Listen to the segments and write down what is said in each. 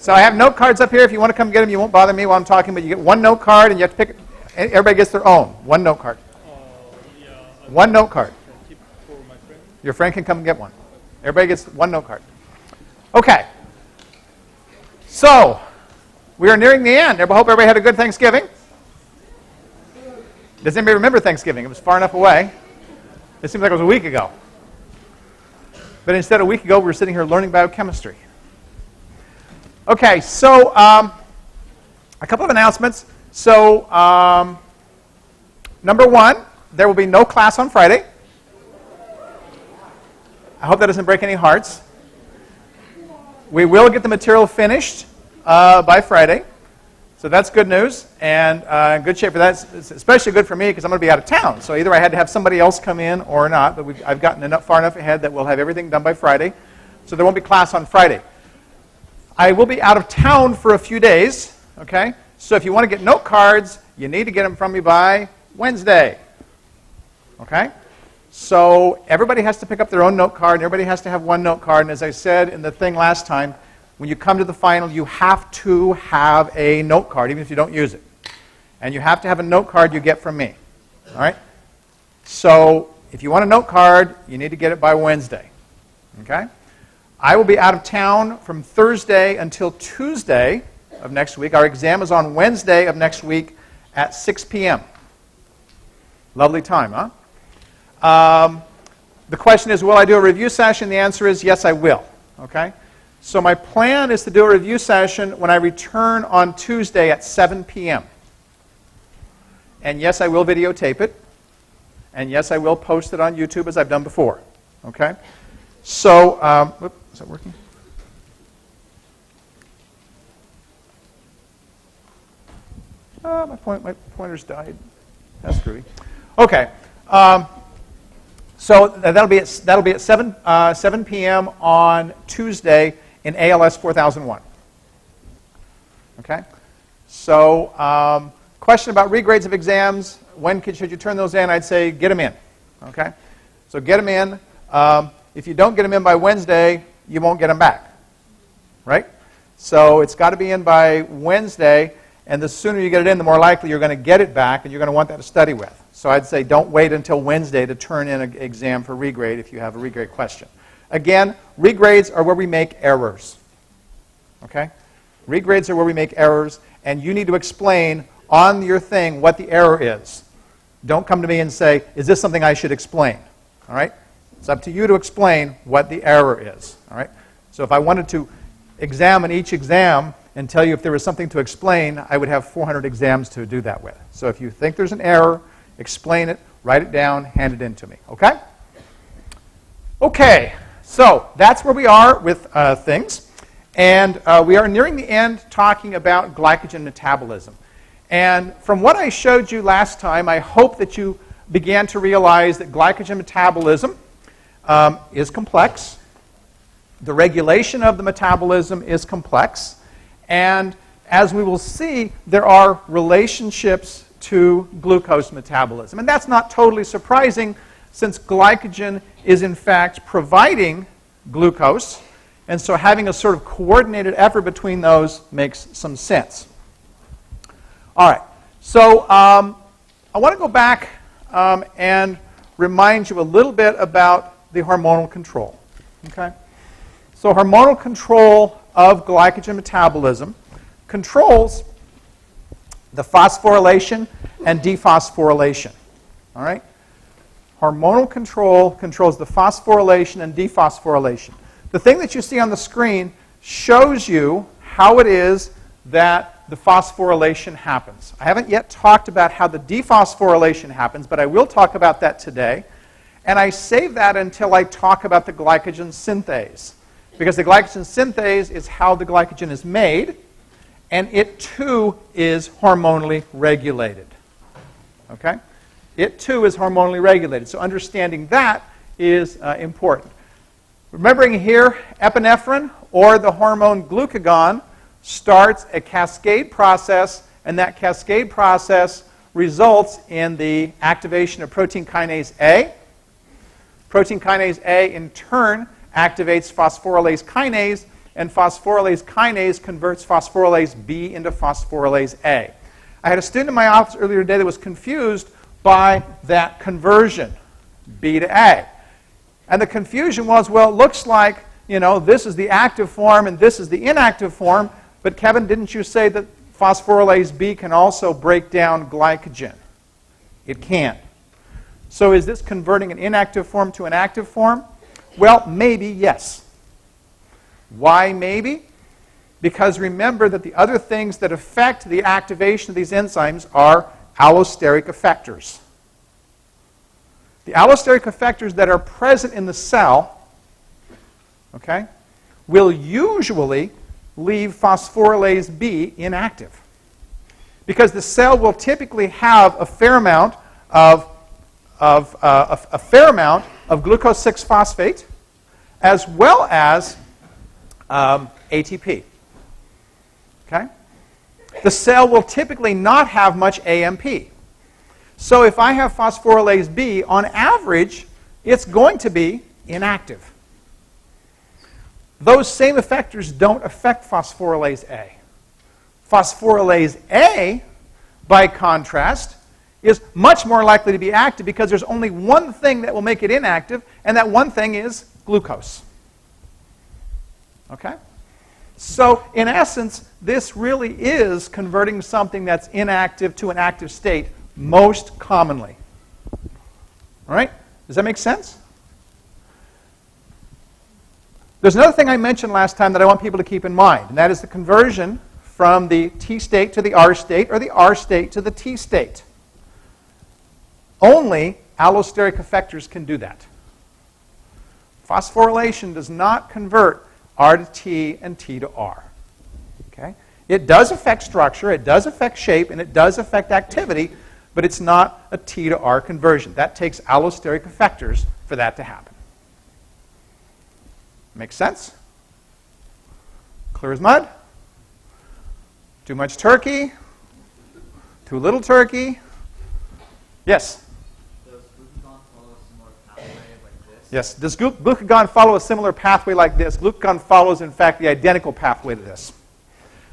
So I have note cards up here. If you want to come get them, you won't bother me while I'm talking, but you get one note card, and you have to pick it. Everybody gets their own. One note card. One note card. Your friend can come and get one. Everybody gets one note card. Okay. So we are nearing the end. I hope everybody had a good Thanksgiving. Does anybody remember Thanksgiving? It was far enough away. It seems like it was a week ago. But instead, a week ago, we were sitting here learning biochemistry. Okay, so a couple of announcements. So number one, there will be no class on Friday. I hope that doesn't break any hearts. We will get the material finished by Friday. So that's good news and good shape for that. It's especially good for me because I'm going to be out of town. So either I had to have somebody else come in or not, but I've gotten far enough ahead that we'll have everything done by Friday. So there won't be class on Friday. I will be out of town for a few days, okay? So if you want to get note cards, you need to get them from me by Wednesday, okay? So everybody has to pick up their own note card, and everybody has to have one note card. And as I said in the thing last time, when you come to the final, you have to have a note card, even if you don't use it. And you have to have a note card you get from me, all right? So if you want a note card, you need to get it by Wednesday, okay? I will be out of town from Thursday until Tuesday of next week. Our exam is on Wednesday of next week at 6 p.m. Lovely time, huh? The question is, will I do a review session? The answer is yes, I will. Okay? So my plan is to do a review session when I return on Tuesday at 7 p.m. And yes, I will videotape it. And yes, I will post it on YouTube as I've done before. Okay? So, is that working? My pointer's died. That's groovy. Okay. So that'll be at 7 p.m. on Tuesday in ALS 4001. Okay. So question about regrades of exams. When should you turn those in? I'd say get them in. Okay. So get them in. If you don't get them in by Wednesday, you won't get them back, right? So it's got to be in by Wednesday, and the sooner you get it in, the more likely you're going to get it back, and you're going to want that to study with. So I'd say don't wait until Wednesday to turn in an exam for regrade if you have a regrade question. Again, regrades are where we make errors, okay? Regrades are where we make errors, and you need to explain on your thing what the error is. Don't come to me and say, is this something I should explain, all right? It's up to you to explain what the error is, all right? So if I wanted to examine each exam and tell you if there was something to explain, I would have 400 exams to do that with. So if you think there's an error, explain it, write it down, hand it in to me, okay? Okay, so that's where we are with things. And we are nearing the end talking about glycogen metabolism. And from what I showed you last time, I hope that you began to realize that glycogen metabolism is complex. The regulation of the metabolism is complex. And as we will see, there are relationships to glucose metabolism. And that's not totally surprising since glycogen is in fact providing glucose. And so having a sort of coordinated effort between those makes some sense. All right. So I want to go back and remind you a little bit about the hormonal control. Okay? So hormonal control of glycogen metabolism controls the phosphorylation and dephosphorylation. All right? Hormonal control controls the phosphorylation and dephosphorylation. The thing that you see on the screen shows you how it is that the phosphorylation happens. I haven't yet talked about how the dephosphorylation happens, but I will talk about that today. And I save that until I talk about the glycogen synthase. Because the glycogen synthase is how the glycogen is made, and it too is hormonally regulated. Okay? It too is hormonally regulated. So understanding that is important. Remembering here, epinephrine, or the hormone glucagon, starts a cascade process, and that cascade process results in the activation of protein kinase A. Protein kinase A, in turn, activates phosphorylase kinase, and phosphorylase kinase converts phosphorylase B into phosphorylase A. I had a student in my office earlier today that was confused by that conversion, B to A. And the confusion was, well, it looks like, this is the active form and this is the inactive form, but Kevin, didn't you say that phosphorylase B can also break down glycogen? It can. So is this converting an inactive form to an active form? Well, maybe, yes. Why maybe? Because remember that the other things that affect the activation of these enzymes are allosteric effectors. The allosteric effectors that are present in the cell, okay, will usually leave phosphorylase B inactive. Because the cell will typically have a fair amount of glucose 6-phosphate as well as ATP. Okay? The cell will typically not have much AMP. So if I have phosphorylase B, on average, it's going to be inactive. Those same effectors don't affect phosphorylase A. Phosphorylase A, by contrast, is much more likely to be active because there's only one thing that will make it inactive, and that one thing is glucose. Okay? So, in essence, this really is converting something that's inactive to an active state most commonly. All right? Does that make sense? There's another thing I mentioned last time that I want people to keep in mind, and that is the conversion from the T state to the R state or the R state to the T state. Only allosteric effectors can do that. Phosphorylation does not convert R to T and T to R. Okay? It does affect structure, it does affect shape, and it does affect activity, but it's not a T to R conversion. That takes allosteric effectors for that to happen. Make sense? Clear as mud? Too much turkey? Too little turkey? Yes? Does glucagon follow a similar pathway like this? Yes. Does glucagon follow a similar pathway like this? Glucagon follows, in fact, the identical pathway to this.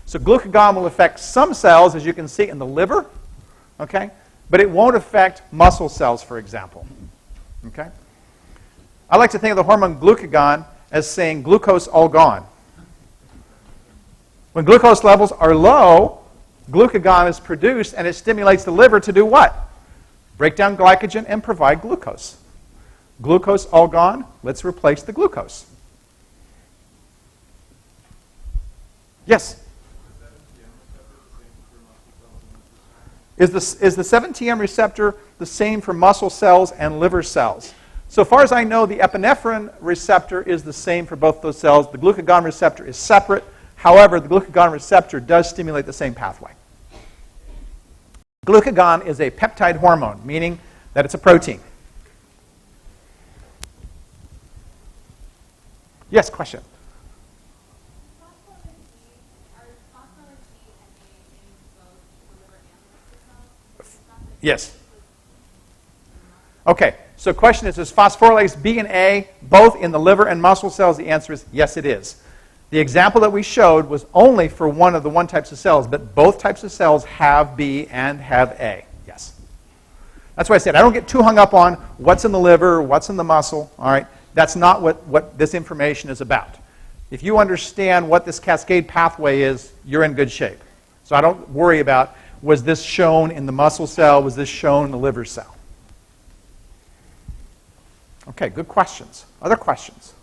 So glucagon will affect some cells, as you can see, in the liver, okay? But it won't affect muscle cells, for example. Okay? I like to think of the hormone glucagon as saying glucose all gone. When glucose levels are low, glucagon is produced and it stimulates the liver to do what? Break down glycogen and provide glucose. Glucose all gone, let's replace the glucose. Yes? Is the 7-TM receptor the same for muscle cells and liver cells? So far as I know, the epinephrine receptor is the same for both those cells. The glucagon receptor is separate. However, the glucagon receptor does stimulate the same pathway. Glucagon is a peptide hormone, meaning that it's a protein. Yes, question? Yes. Okay, so question is phosphorylase B and A both in the liver and muscle cells? The answer is yes, it is. The example that we showed was only for one of the types of cells, but both types of cells have B and have A. Yes. That's why I said I don't get too hung up on what's in the liver, what's in the muscle. All right, that's not what this information is about. If you understand what this cascade pathway is, you're in good shape. So I don't worry about, was this shown in the muscle cell, was this shown in the liver cell? Okay, good questions. Other questions?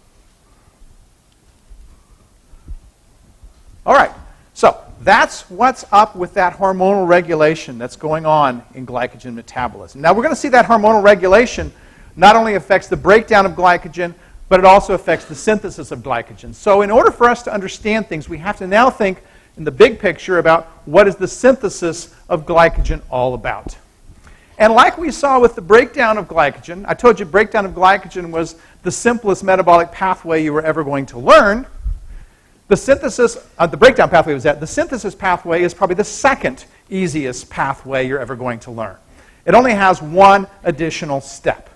All right, so that's what's up with that hormonal regulation that's going on in glycogen metabolism. Now we're going to see that hormonal regulation not only affects the breakdown of glycogen, but it also affects the synthesis of glycogen. So in order for us to understand things, we have to now think in the big picture about what is the synthesis of glycogen all about. And like we saw with the breakdown of glycogen, I told you breakdown of glycogen was the simplest metabolic pathway you were ever going to learn. The synthesis, the breakdown pathway was that. The synthesis pathway is probably the second easiest pathway you're ever going to learn. It only has one additional step.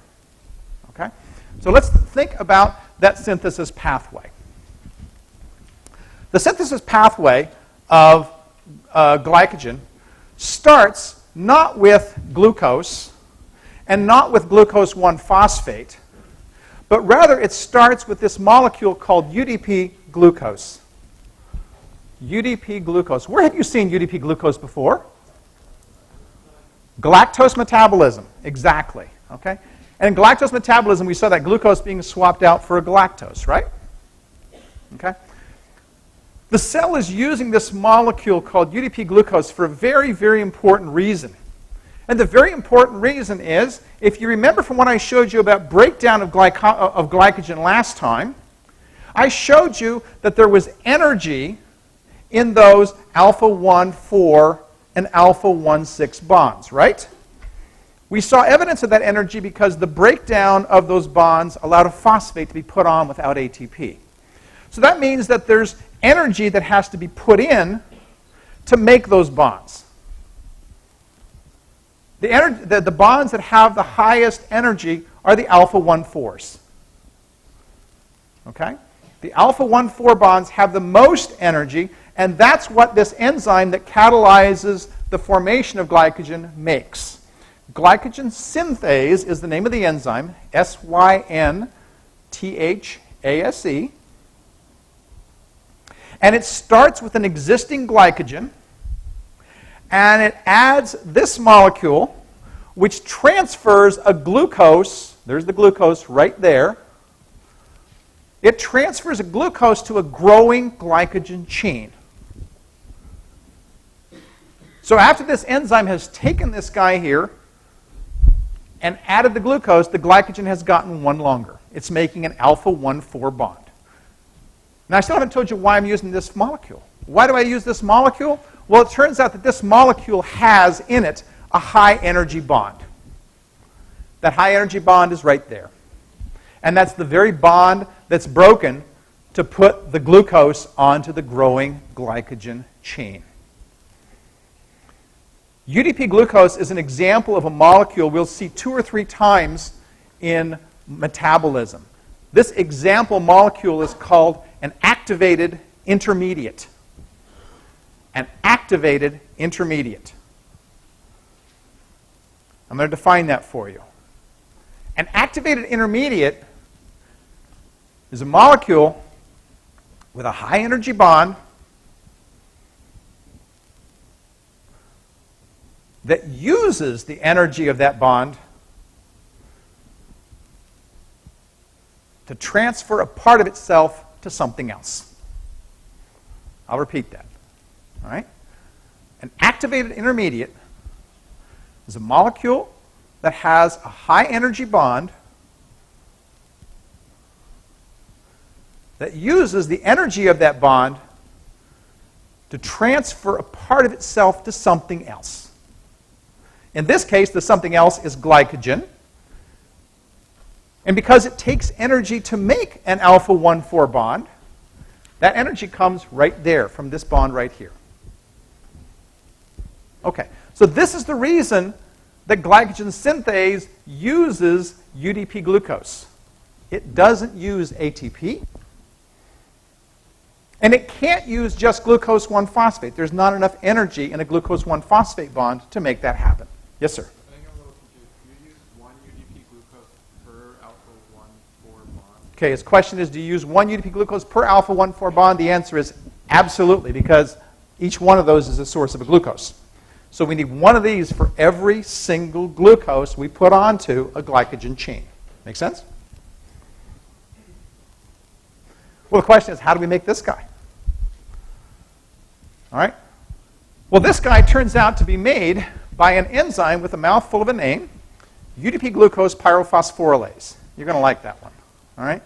Okay? So let's think about that synthesis pathway. The synthesis pathway of glycogen starts not with glucose and not with glucose-1-phosphate, but rather it starts with this molecule called UDP-Glucose. UDP-Glucose. Where have you seen UDP-Glucose before? Galactose metabolism, exactly. Okay? And in galactose metabolism, we saw that glucose being swapped out for a galactose, right? Okay? The cell is using this molecule called UDP-Glucose for a very, very important reason. And the very important reason is, if you remember from what I showed you about breakdown of glycogen last time, I showed you that there was energy in those alpha-1,4 and alpha-1,6 bonds, right? We saw evidence of that energy because the breakdown of those bonds allowed a phosphate to be put on without ATP. So that means that there's energy that has to be put in to make those bonds. The bonds that have the highest energy are the alpha-1,4s. Okay? The alpha-1,4 bonds have the most energy, and that's what this enzyme that catalyzes the formation of glycogen makes. Glycogen Synthase is the name of the enzyme, S-Y-N-T-H-A-S-E. And it starts with an existing glycogen, and it adds this molecule, which transfers a glucose. There's the glucose right there. It transfers a glucose to a growing glycogen chain. So after this enzyme has taken this guy here and added the glucose, the glycogen has gotten one longer. It's making an alpha-1,4 bond. Now, I still haven't told you why I'm using this molecule. Why do I use this molecule? Well, it turns out that this molecule has in it a high-energy bond. That high-energy bond is right there. And that's the very bond that's broken to put the glucose onto the growing glycogen chain. UDP-glucose is an example of a molecule we'll see 2 or 3 times in metabolism. This example molecule is called an activated intermediate. An activated intermediate. I'm going to define that for you. An activated intermediate is a molecule with a high energy bond that uses the energy of that bond to transfer a part of itself to something else. I'll repeat that. All right? An activated intermediate is a molecule that has a high energy bond that uses the energy of that bond to transfer a part of itself to something else. In this case, the something else is glycogen. And because it takes energy to make an alpha-1,4 bond, that energy comes right there from this bond right here. Okay, so this is the reason that glycogen synthase uses UDP-glucose. It doesn't use ATP. And it can't use just glucose-1-phosphate. There's not enough energy in a glucose-1-phosphate bond to make that happen. Yes, sir? I think I'm a little confused. Do you use 1 UDP-glucose per alpha-1,4 bond? Okay, his question is, do you use 1 UDP-glucose per alpha-1,4 bond? The answer is absolutely, because each one of those is a source of a glucose. So we need one of these for every single glucose we put onto a glycogen chain. Make sense? Well, the question is, how do we make this guy? All right? Well, this guy turns out to be made by an enzyme with a mouthful of a name, UDP-glucose pyrophosphorylase. You're going to like that one. All right?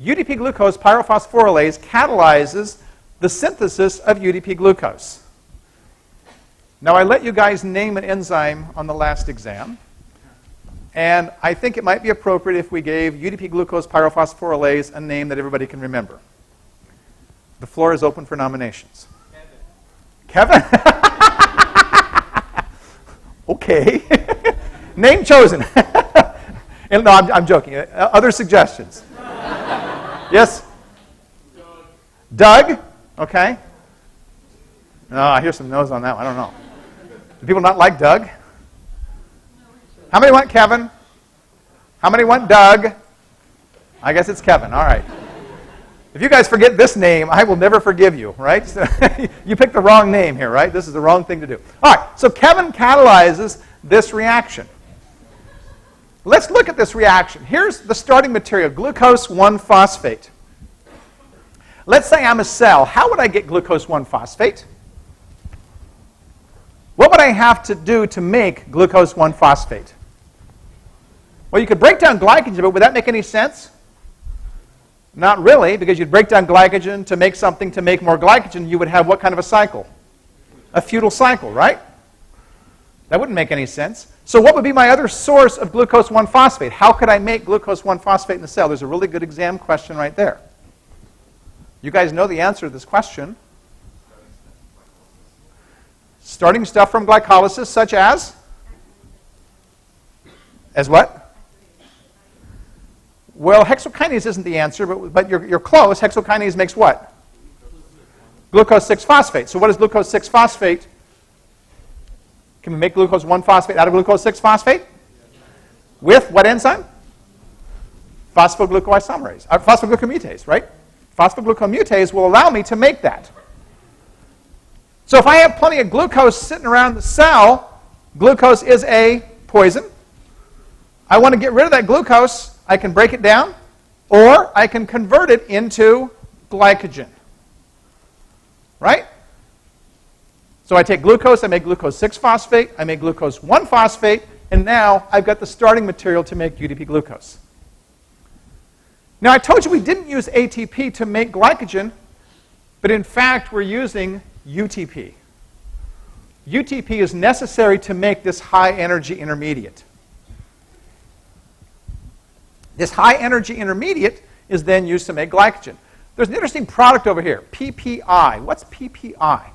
UDP-glucose pyrophosphorylase catalyzes the synthesis of UDP-glucose. Now, I let you guys name an enzyme on the last exam, and I think it might be appropriate if we gave UDP-glucose pyrophosphorylase a name that everybody can remember. The floor is open for nominations. Kevin? Okay. Name chosen. No, I'm joking. Other suggestions? Yes? So Doug? Okay. Oh, I hear some no's on that one. I don't know. Do people not like Doug? How many want Kevin? How many want Doug? I guess it's Kevin. All right. If you guys forget this name, I will never forgive you, right? So you picked the wrong name here, right? This is the wrong thing to do. All right, so Kevin catalyzes this reaction. Let's look at this reaction. Here's the starting material, glucose 1-phosphate. Let's say I'm a cell. How would I get glucose 1-phosphate? What would I have to do to make glucose 1-phosphate? Well, you could break down glycogen, but would that make any sense? Not really, because you'd break down glycogen to make something to make more glycogen. You would have what kind of a cycle? A futile cycle, right? That wouldn't make any sense. So what would be my other source of glucose 1-phosphate? How could I make glucose 1-phosphate in the cell? There's a really good exam question right there. You guys know the answer to this question. Starting stuff from glycolysis, such as? As what? Well, hexokinase isn't the answer, but you're close. Hexokinase makes what? Glucose 6-phosphate. So what is glucose 6-phosphate? Can we make glucose 1-phosphate out of glucose 6-phosphate? With what enzyme? Phosphoglucoisomerase, phosphoglucomutase, right? Phosphoglucomutase will allow me to make that. So if I have plenty of glucose sitting around the cell, glucose is a poison. I want to get rid of that glucose. I can break it down, or I can convert it into glycogen. Right? So I take glucose, I make glucose 6-phosphate, I make glucose 1-phosphate, and now I've got the starting material to make UDP-glucose. Now I told you we didn't use ATP to make glycogen, but in fact we're using UTP. UTP is necessary to make this high-energy intermediate. This high-energy intermediate is then used to make glycogen. There's an interesting product over here, PPI. What's PPI?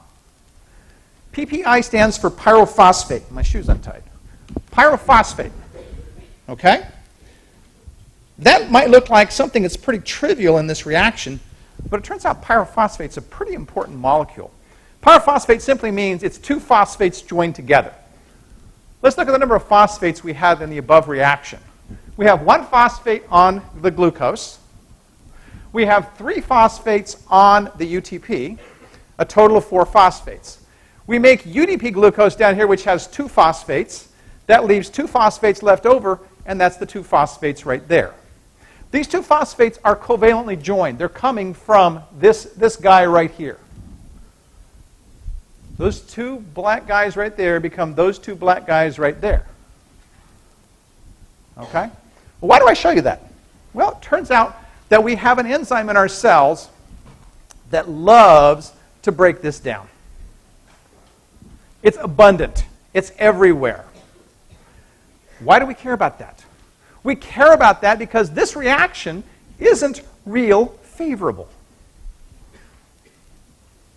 PPI stands for pyrophosphate. My shoe's untied. Pyrophosphate. Okay? That might look like something that's pretty trivial in this reaction, but it turns out pyrophosphate's a pretty important molecule. Pyrophosphate simply means it's two phosphates joined together. Let's look at the number of phosphates we have in the above reaction. We have 1 phosphate on the glucose. We have 3 phosphates on the UTP, a total of 4 phosphates. We make UDP-glucose down here, which has 2 phosphates. That leaves 2 phosphates left over, and that's the 2 phosphates right there. These 2 phosphates are covalently joined. They're coming from this guy right here. Those 2 black guys right there become those 2 black guys right there. Okay? Well, why do I show you that? Well, it turns out that we have an enzyme in our cells that loves to break this down. It's abundant. It's everywhere. Why do we care about that? We care about that because this reaction isn't real favorable.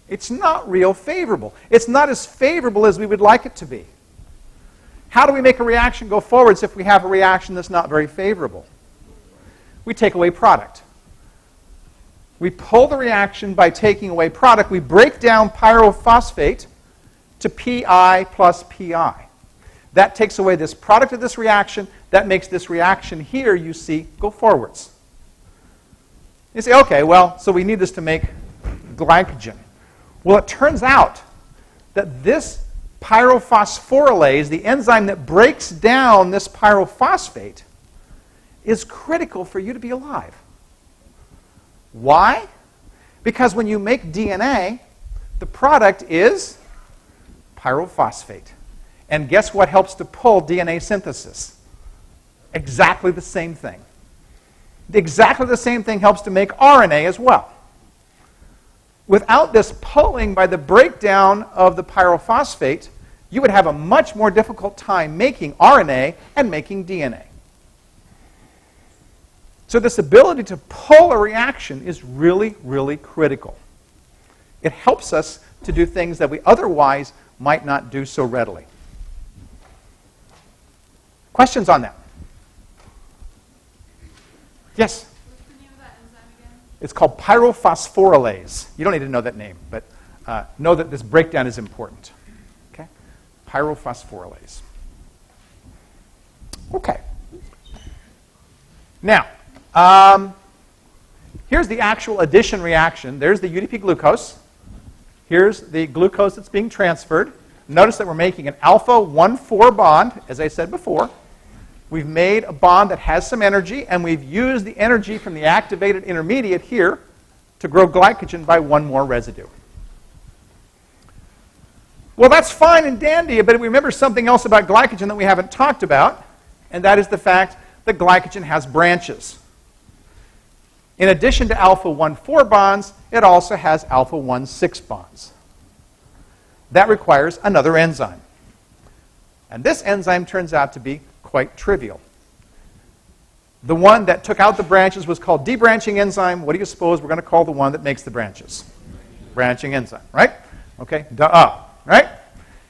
It's not real favorable. It's not as favorable as we would like it to be. How do we make a reaction go forwards if we have a reaction that's not very favorable? We take away product. We pull the reaction by taking away product. We break down pyrophosphate to Pi plus Pi. That takes away this product of this reaction. That makes this reaction here, you see, go forwards. You say, okay, well, so we need this to make glycogen. Well, it turns out that this pyrophosphorylase, the enzyme that breaks down this pyrophosphate, is critical for you to be alive. Why? Because when you make DNA, the product is pyrophosphate. And guess what helps to pull DNA synthesis? Exactly the same thing. Exactly the same thing helps to make RNA as well. Without this pulling by the breakdown of the pyrophosphate, you would have a much more difficult time making RNA and making DNA. So this ability to pull a reaction is really, really critical. It helps us to do things that we otherwise might not do so readily. Questions on that? Yes? What's the name of that enzyme again? It's called Pyrophosphorylase. You don't need to know that name, but know that this breakdown is important. Okay? Pyrophosphorylase. Okay. Now, here's the actual addition reaction. There's the UDP-glucose. Here's the glucose that's being transferred. Notice that we're making an alpha 1,4 bond, as I said before. We've made a bond that has some energy, and we've used the energy from the activated intermediate here to grow glycogen by one more residue. Well, that's fine and dandy, but remember something else about glycogen that we haven't talked about, and that is the fact that glycogen has branches. In addition to alpha 1,4 bonds, it also has alpha 1,6 bonds. That requires another enzyme. And this enzyme turns out to be quite trivial. The one that took out the branches was called Debranching Enzyme. What do you suppose we're going to call the one that makes the branches? Branching enzyme, right? Okay, right?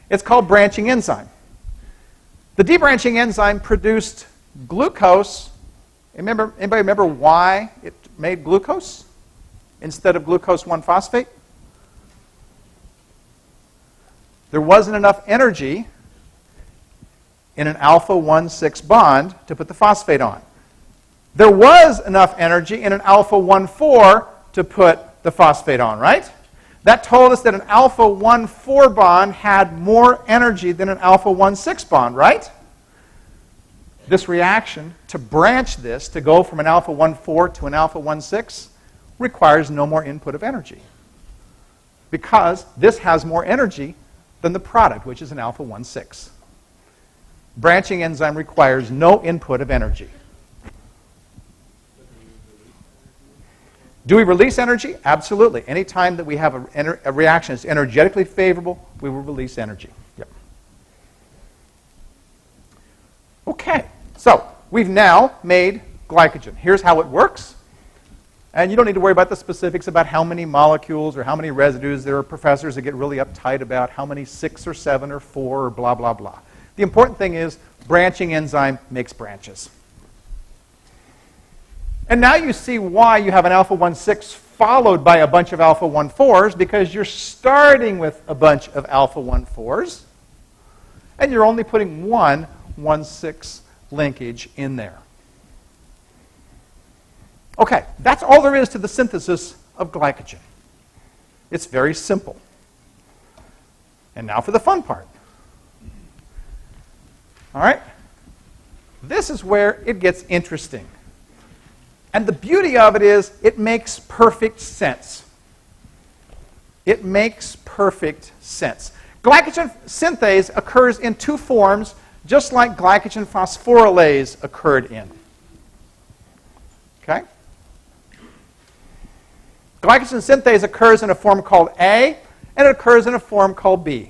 It's called branching enzyme. The debranching enzyme produced glucose. Anybody remember why it made glucose instead of glucose 1-phosphate? There wasn't enough energy in an alpha 1,6 bond to put the phosphate on. There was enough energy in an alpha 1,4 to put the phosphate on, right? That told us that an alpha 1,4 bond had more energy than an alpha 1,6 bond, right? This reaction, to branch this, to go from an alpha 1,4 to an alpha 1,6, requires no more input of energy, because this has more energy than the product, which is an alpha 1,6. Branching enzyme requires no input of energy. Do we release energy? Absolutely. Anytime that we have a reaction that's energetically favorable, we will release energy. Yep. Okay, so we've now made glycogen. Here's how it works. And you don't need to worry about the specifics about how many molecules or how many residues. There are professors that get really uptight about how many 6 or 7 or 4 or blah, blah, blah. The important thing is branching enzyme makes branches. And now you see why you have an alpha 1,6 followed by a bunch of alpha 1,4s, because you're starting with a bunch of alpha 1,4s, and you're only putting one 1,6 linkage in there. Okay, that's all there is to the synthesis of glycogen. It's very simple. And now for the fun part. All right? This is where it gets interesting. And the beauty of it is it makes perfect sense. It makes perfect sense. Glycogen synthase occurs in two forms, just like glycogen phosphorylase occurred in. Okay? Glycogen synthase occurs in a form called A, and it occurs in a form called B.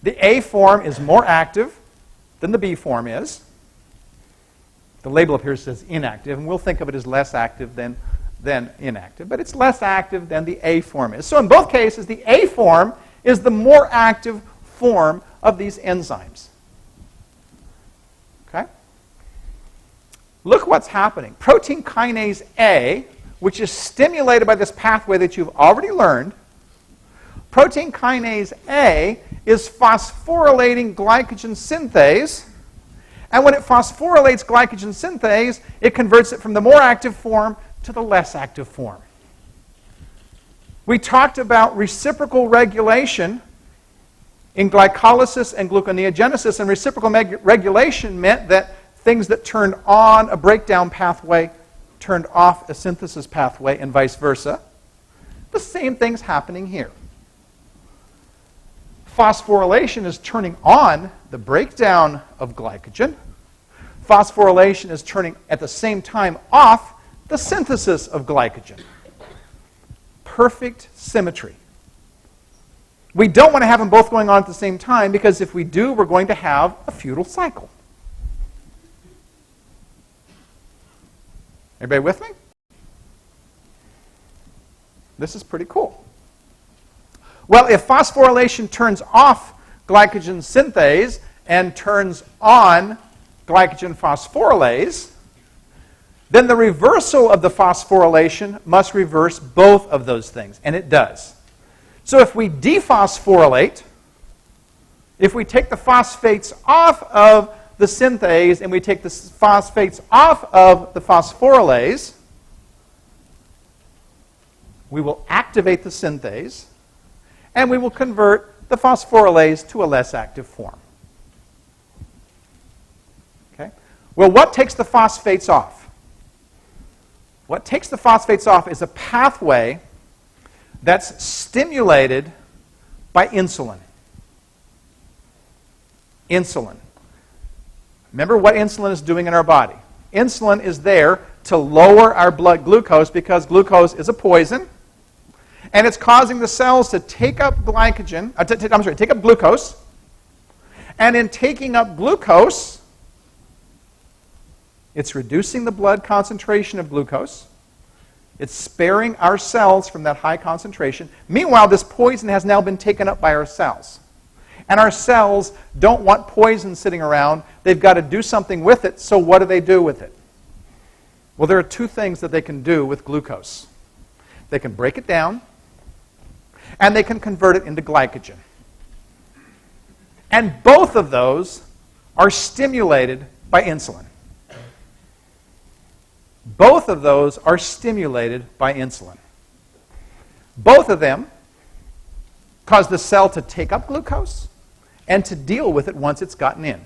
The A form is more active than the B form is. The label up here says inactive, and we'll think of it as less active than inactive, but it's less active than the A form is. So in both cases, the A form is the more active form of these enzymes. Okay? Look what's happening. Protein kinase A, which is stimulated by this pathway that you've already learned, protein kinase A is phosphorylating glycogen synthase, and when it phosphorylates glycogen synthase, it converts it from the more active form to the less active form. We talked about reciprocal regulation in glycolysis and gluconeogenesis, and reciprocal regulation meant that things that turned on a breakdown pathway turned off a synthesis pathway, and vice versa. The same thing's happening here. Phosphorylation is turning on the breakdown of glycogen. Phosphorylation is turning at the same time off the synthesis of glycogen. Perfect symmetry. We don't want to have them both going on at the same time, because if we do, we're going to have a futile cycle. Everybody with me? This is pretty cool. Well, if phosphorylation turns off glycogen synthase and turns on glycogen phosphorylase, then the reversal of the phosphorylation must reverse both of those things, and it does. So if we dephosphorylate, if we take the phosphates off of the synthase and we take the phosphates off of the phosphorylase, we will activate the synthase, and we will convert the phosphorylase to a less active form. Okay? Well, what takes the phosphates off? What takes the phosphates off is a pathway that's stimulated by insulin. Insulin. Remember what insulin is doing in our body. Insulin is there to lower our blood glucose because glucose is a poison, and it's causing the cells to take up glycogen, take up glucose, and in taking up glucose, it's reducing the blood concentration of glucose. It's sparing our cells from that high concentration. Meanwhile, this poison has now been taken up by our cells. And our cells don't want poison sitting around. They've got to do something with it, so what do they do with it? Well, there are two things that they can do with glucose. They can break it down, and they can convert it into glycogen. And both of those are stimulated by insulin. Both of those are stimulated by insulin. Both of them cause the cell to take up glucose and to deal with it once it's gotten in.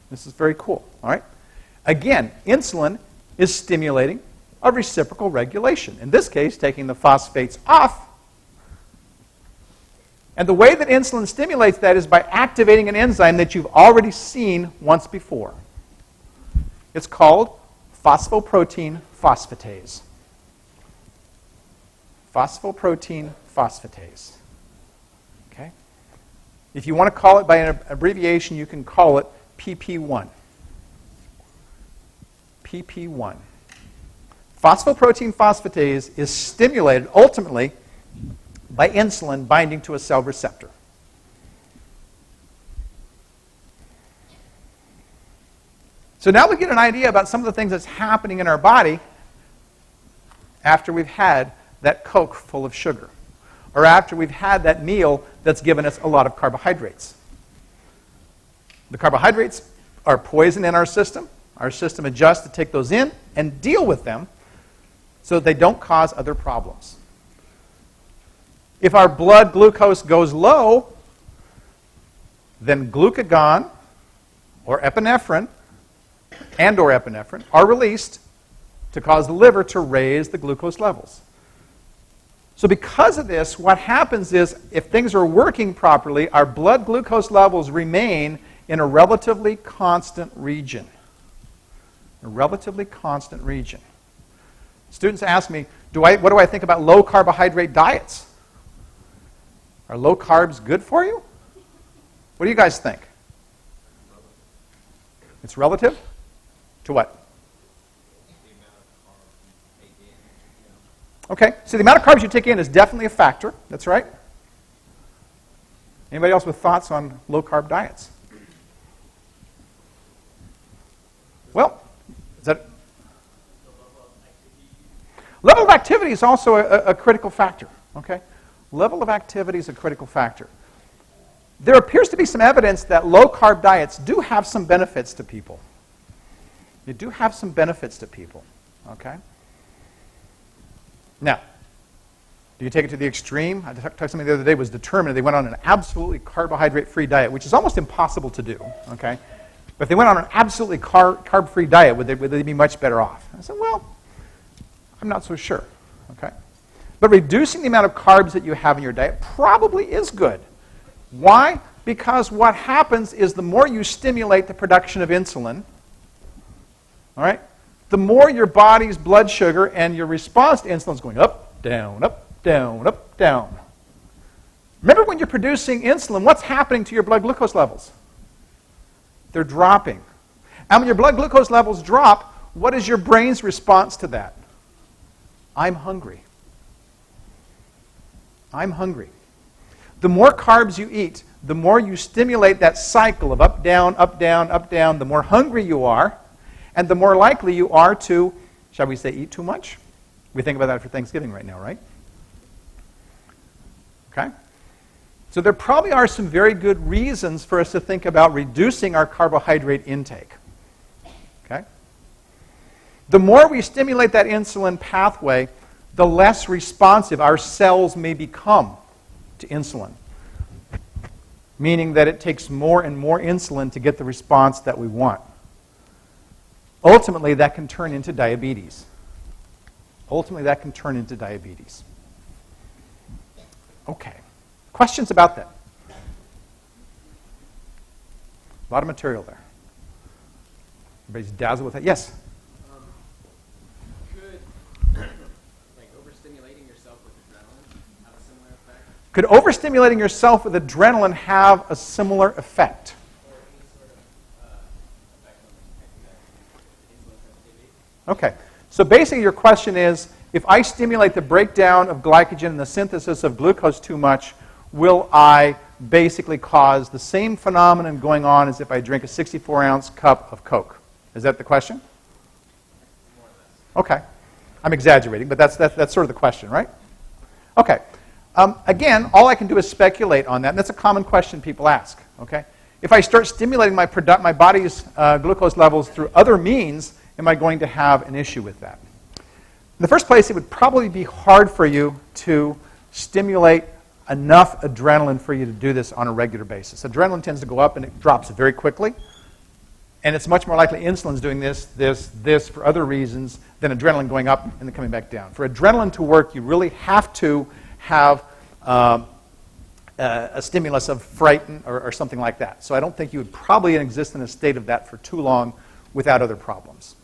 This is very cool, all right? Again, insulin is stimulating a reciprocal regulation. In this case, taking the phosphates off. And the way that insulin stimulates that is by activating an enzyme that you've already seen once before. It's called phosphoprotein phosphatase. Phosphoprotein phosphatase. Okay? If you want to call it by an abbreviation, you can call it PP1. PP1. Phosphoprotein phosphatase is stimulated ultimately by insulin binding to a cell receptor. So now we get an idea about some of the things that's happening in our body after we've had that Coke full of sugar, or after we've had that meal that's given us a lot of carbohydrates. The carbohydrates are poison in our system. Our system adjusts to take those in and deal with them so that they don't cause other problems. If our blood glucose goes low, then glucagon or epinephrine are released to cause the liver to raise the glucose levels. So because of this, what happens is if things are working properly, our blood glucose levels remain in a relatively constant region. A relatively constant region. Students ask me, what do I think about low carbohydrate diets? Are low carbs good for you? What do you guys think? It's relative? To what? Okay, so the amount of carbs you take in is definitely a factor. That's right. Anybody else with thoughts on low-carb diets? Well, is that... Level of activity is also a critical factor, okay? Level of activity is a critical factor. There appears to be some evidence that low-carb diets do have some benefits to people. They do have some benefits to people, okay? Now, do you take it to the extreme? I talked to somebody the other day was determined. They went on an absolutely carbohydrate-free diet, which is almost impossible to do, okay? But if they went on an absolutely carb-free diet, would they be much better off? I said, well, I'm not so sure, okay? But reducing the amount of carbs that you have in your diet probably is good. Why? Because what happens is the more you stimulate the production of insulin, all right, the more your body's blood sugar and your response to insulin is going up, down, up, down, up, down. Remember when you're producing insulin, what's happening to your blood glucose levels? They're dropping. And when your blood glucose levels drop, what is your brain's response to that? I'm hungry. I'm hungry. The more carbs you eat, the more you stimulate that cycle of up, down, up, down, up, down, the more hungry you are, and the more likely you are to, shall we say, eat too much? We think about that for Thanksgiving right now, right? Okay? So there probably are some very good reasons for us to think about reducing our carbohydrate intake. Okay? The more we stimulate that insulin pathway, the less responsive our cells may become to insulin, meaning that it takes more and more insulin to get the response that we want. Ultimately, that can turn into diabetes. Okay. Questions about that? A lot of material there. Everybody's dazzled with it. Yes? Could overstimulating yourself with adrenaline have a similar effect? Could overstimulating yourself with adrenaline have a similar effect? Or any sort of effect on insulin sensitivity? Okay. So basically your question is, if I stimulate the breakdown of glycogen and the synthesis of glucose too much, will I basically cause the same phenomenon going on as if I drink a 64-ounce cup of Coke? Is that the question? More or less. Okay. I'm exaggerating, but that's sort of the question, right? Okay. Again, all I can do is speculate on that, and that's a common question people ask. Okay. If I start stimulating my body's glucose levels through other means, am I going to have an issue with that? In the first place, it would probably be hard for you to stimulate enough adrenaline for you to do this on a regular basis. Adrenaline tends to go up and it drops very quickly. And it's much more likely insulin's doing this for other reasons than adrenaline going up and then coming back down. For adrenaline to work, you really have to have a stimulus of frighten or something like that. So I don't think you would probably exist in a state of that for too long without other problems.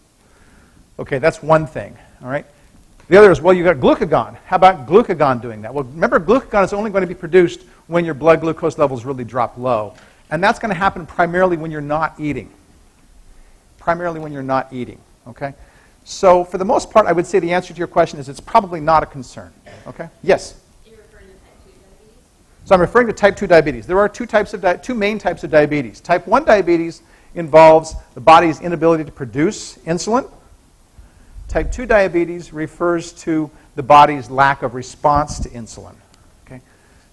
Okay, that's one thing, all right? The other is, well, you've got glucagon. How about glucagon doing that? Well, remember, glucagon is only going to be produced when your blood glucose levels really drop low. And that's going to happen primarily when you're not eating. Okay? So for the most part, I would say the answer to your question is it's probably not a concern. Okay? Yes? You're referring to type 2 diabetes? So I'm referring to type 2 diabetes. There are two main types of diabetes. Type 1 diabetes involves the body's inability to produce insulin. Type 2 diabetes refers to the body's lack of response to insulin. Okay?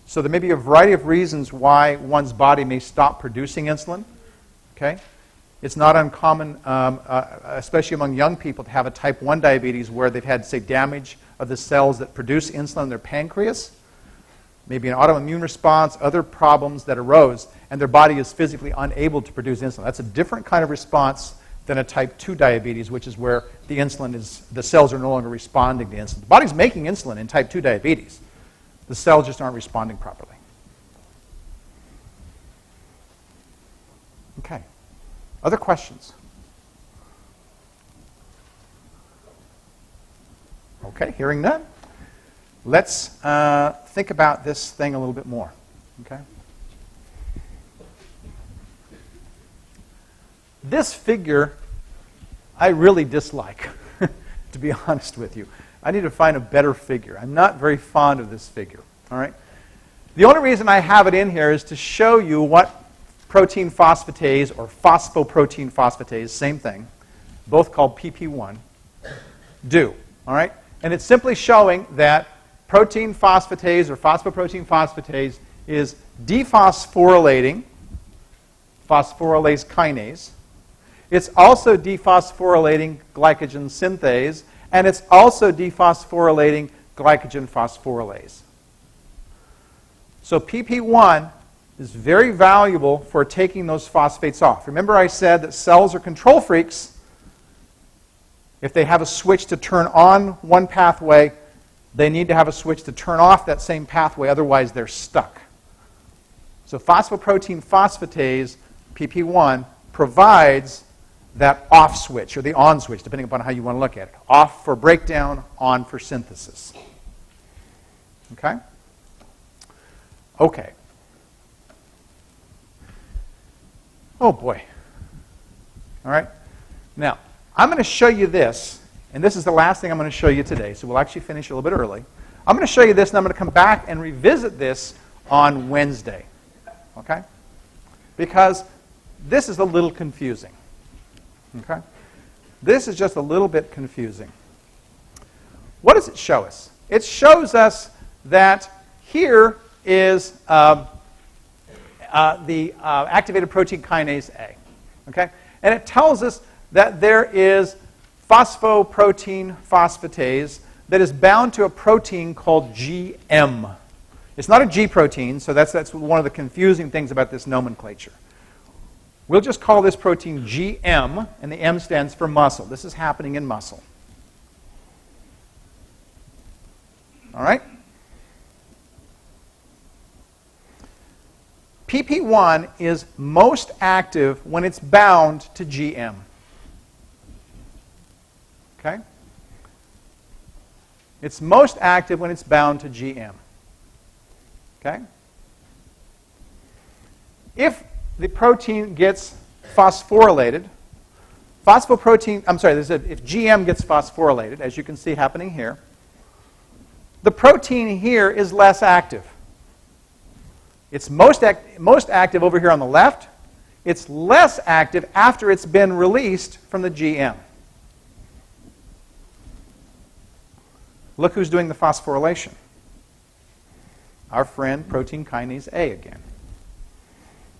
So there may be a variety of reasons why one's body may stop producing insulin. Okay? It's not uncommon, especially among young people, to have a type 1 diabetes where they've had, say, damage of the cells that produce insulin in their pancreas, maybe an autoimmune response, other problems that arose, and their body is physically unable to produce insulin. That's a different kind of response than a type 2 diabetes, which is where the cells are no longer responding to insulin. The body's making insulin in type 2 diabetes. The cells just aren't responding properly. Okay. Other questions? Okay, hearing none. Let's think about this thing a little bit more. Okay. This figure I really dislike, to be honest with you. I need to find a better figure. I'm not very fond of this figure. All right. The only reason I have it in here is to show you what protein phosphatase or phosphoprotein phosphatase, same thing, both called PP1, do. All right. And it's simply showing that protein phosphatase or phosphoprotein phosphatase is dephosphorylating phosphorylase kinase. It's also dephosphorylating glycogen synthase, and it's also dephosphorylating glycogen phosphorylase. So PP1 is very valuable for taking those phosphates off. Remember I said that cells are control freaks. If they have a switch to turn on one pathway, they need to have a switch to turn off that same pathway, otherwise they're stuck. So phosphoprotein phosphatase, PP1, provides that off switch, or the on switch, depending upon how you want to look at it. Off for breakdown, on for synthesis. Okay? Okay. Oh boy. All right? Now, I'm going to show you this, and this is the last thing I'm going to show you today, so we'll actually finish a little bit early. I'm going to show you this, and I'm going to come back and revisit this on Wednesday. Okay? Because this is a little confusing. Okay? This is just a little bit confusing. What does it show us? It shows us that here is the activated protein kinase A. Okay? And it tells us that there is phosphoprotein phosphatase that is bound to a protein called GM. It's not a G protein, so that's one of the confusing things about this nomenclature. We'll just call this protein GM, and the M stands for muscle. This is happening in muscle. All right? PP1 is most active when it's bound to GM. Okay? It's most active when it's bound to GM. Okay? If the protein gets phosphorylated, if GM gets phosphorylated, as you can see happening here, the protein here is less active. It's most active over here on the left. It's less active after it's been released from the GM. Look who's doing the phosphorylation. Our friend protein kinase A again.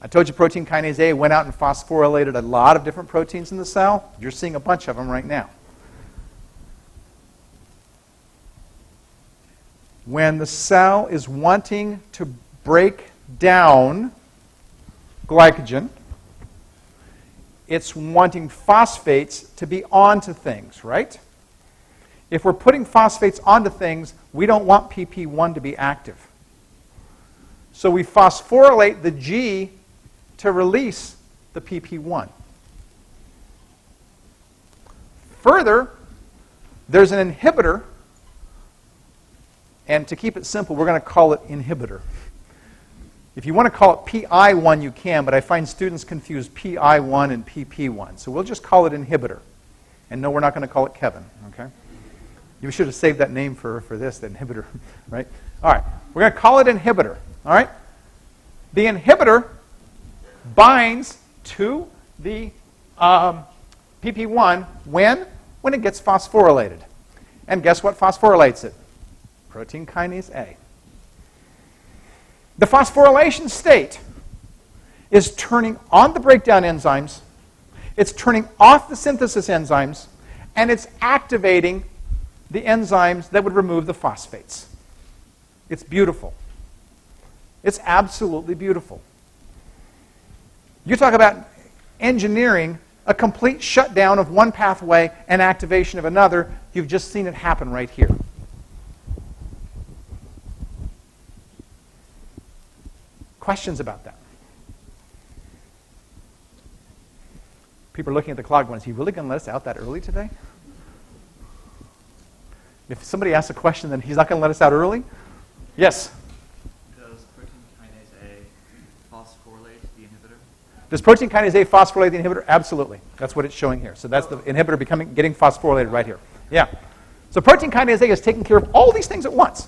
I told you protein kinase A went out and phosphorylated a lot of different proteins in the cell. You're seeing a bunch of them right now. When the cell is wanting to break down glycogen, it's wanting phosphates to be onto things, right? If we're putting phosphates onto things, we don't want PP1 to be active. So we phosphorylate the G to release the PP1. Further, there's an inhibitor, and to keep it simple, we're going to call it inhibitor. If you want to call it PI1, you can, but I find students confuse PI1 and PP1. So we'll just call it inhibitor. And no, we're not going to call it Kevin, okay? You should have saved that name for this, the inhibitor, right? All right, we're going to call it inhibitor, all right? The inhibitor binds to the PP1 when it gets phosphorylated. And guess what phosphorylates it? Protein kinase A. The phosphorylation state is turning on the breakdown enzymes, it's turning off the synthesis enzymes, and it's activating the enzymes that would remove the phosphates. It's beautiful. It's absolutely beautiful. You talk about engineering a complete shutdown of one pathway and activation of another. You've just seen it happen right here. Questions about that? People are looking at the clock going, is he really going to let us out that early today? If somebody asks a question, then he's not going to let us out early? Yes? Does protein kinase A phosphorylate the inhibitor? Does protein kinase A phosphorylate the inhibitor? Absolutely. That's what it's showing here. So that's the inhibitor getting phosphorylated right here. Yeah. So protein kinase A is taking care of all these things at once.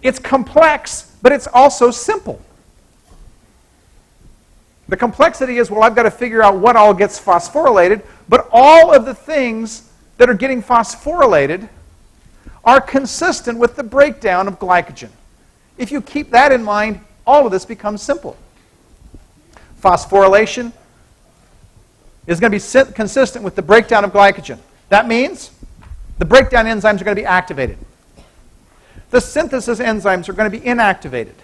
It's complex, but it's also simple. The complexity is, well, I've got to figure out what all gets phosphorylated, but all of the things that are getting phosphorylated are consistent with the breakdown of glycogen. If you keep that in mind, all of this becomes simple. Phosphorylation is going to be consistent with the breakdown of glycogen. That means the breakdown enzymes are going to be activated. The synthesis enzymes are going to be inactivated.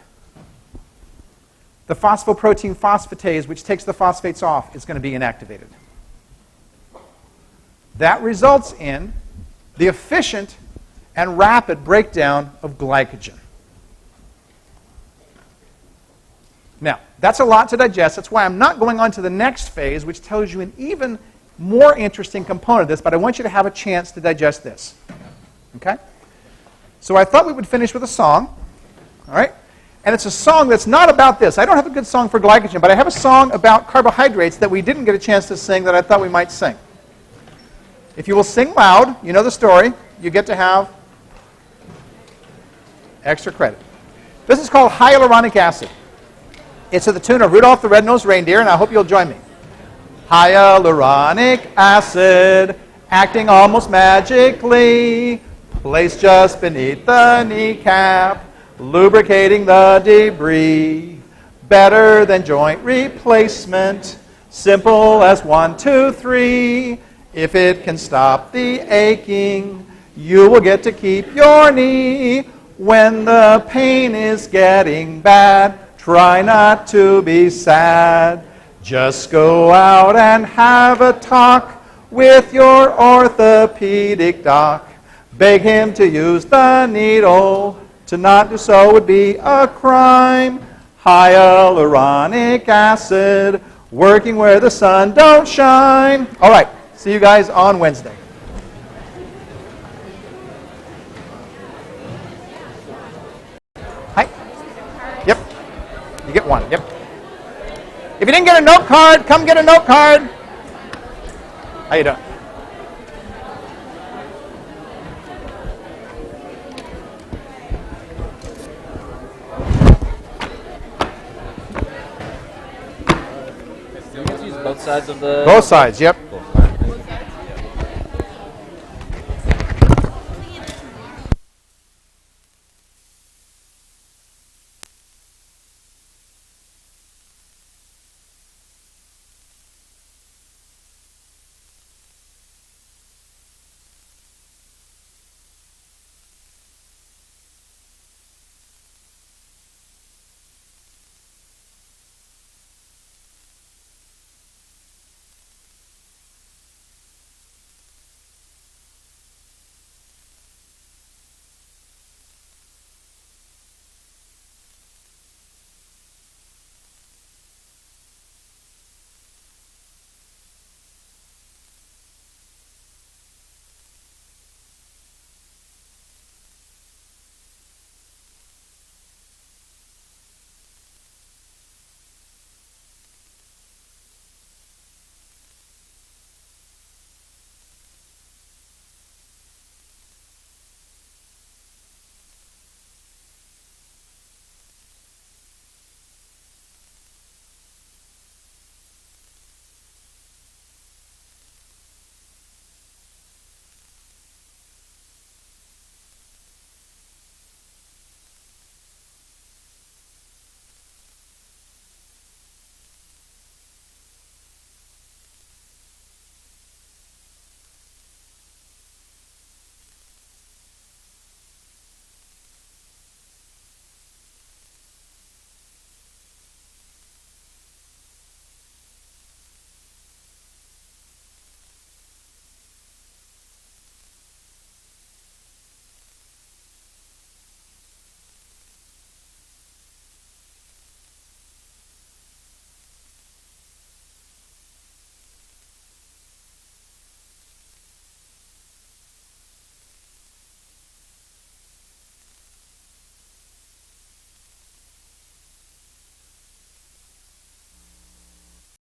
The phosphoprotein phosphatase, which takes the phosphates off, is going to be inactivated. That results in the efficient and rapid breakdown of glycogen. Now, that's a lot to digest. That's why I'm not going on to the next phase, which tells you an even more interesting component of this, but I want you to have a chance to digest this. Okay? So I thought we would finish with a song. All right? And it's a song that's not about this. I don't have a good song for glycogen, but I have a song about carbohydrates that we didn't get a chance to sing that I thought we might sing. If you will sing loud, you know the story. You get to have Extra credit. This is called hyaluronic acid. It's to the tune of Rudolph the Red-Nosed Reindeer, and I hope you'll join me. Hyaluronic acid, acting almost magically, placed just beneath the kneecap, lubricating the debris. Better than joint replacement, simple as 1, 2, 3. If it can stop the aching, you will get to keep your knee. When the pain is getting bad, try not to be sad. Just go out and have a talk with your orthopedic doc. Beg him to use the needle. To not do so would be a crime. Hyaluronic acid, working where the sun don't shine. All right, see you guys on Wednesday. Hi. Yep. You get one. Yep. If you didn't get a note card, come get a note card. How you doing? Use both sides of the... Both sides, yep. Cool.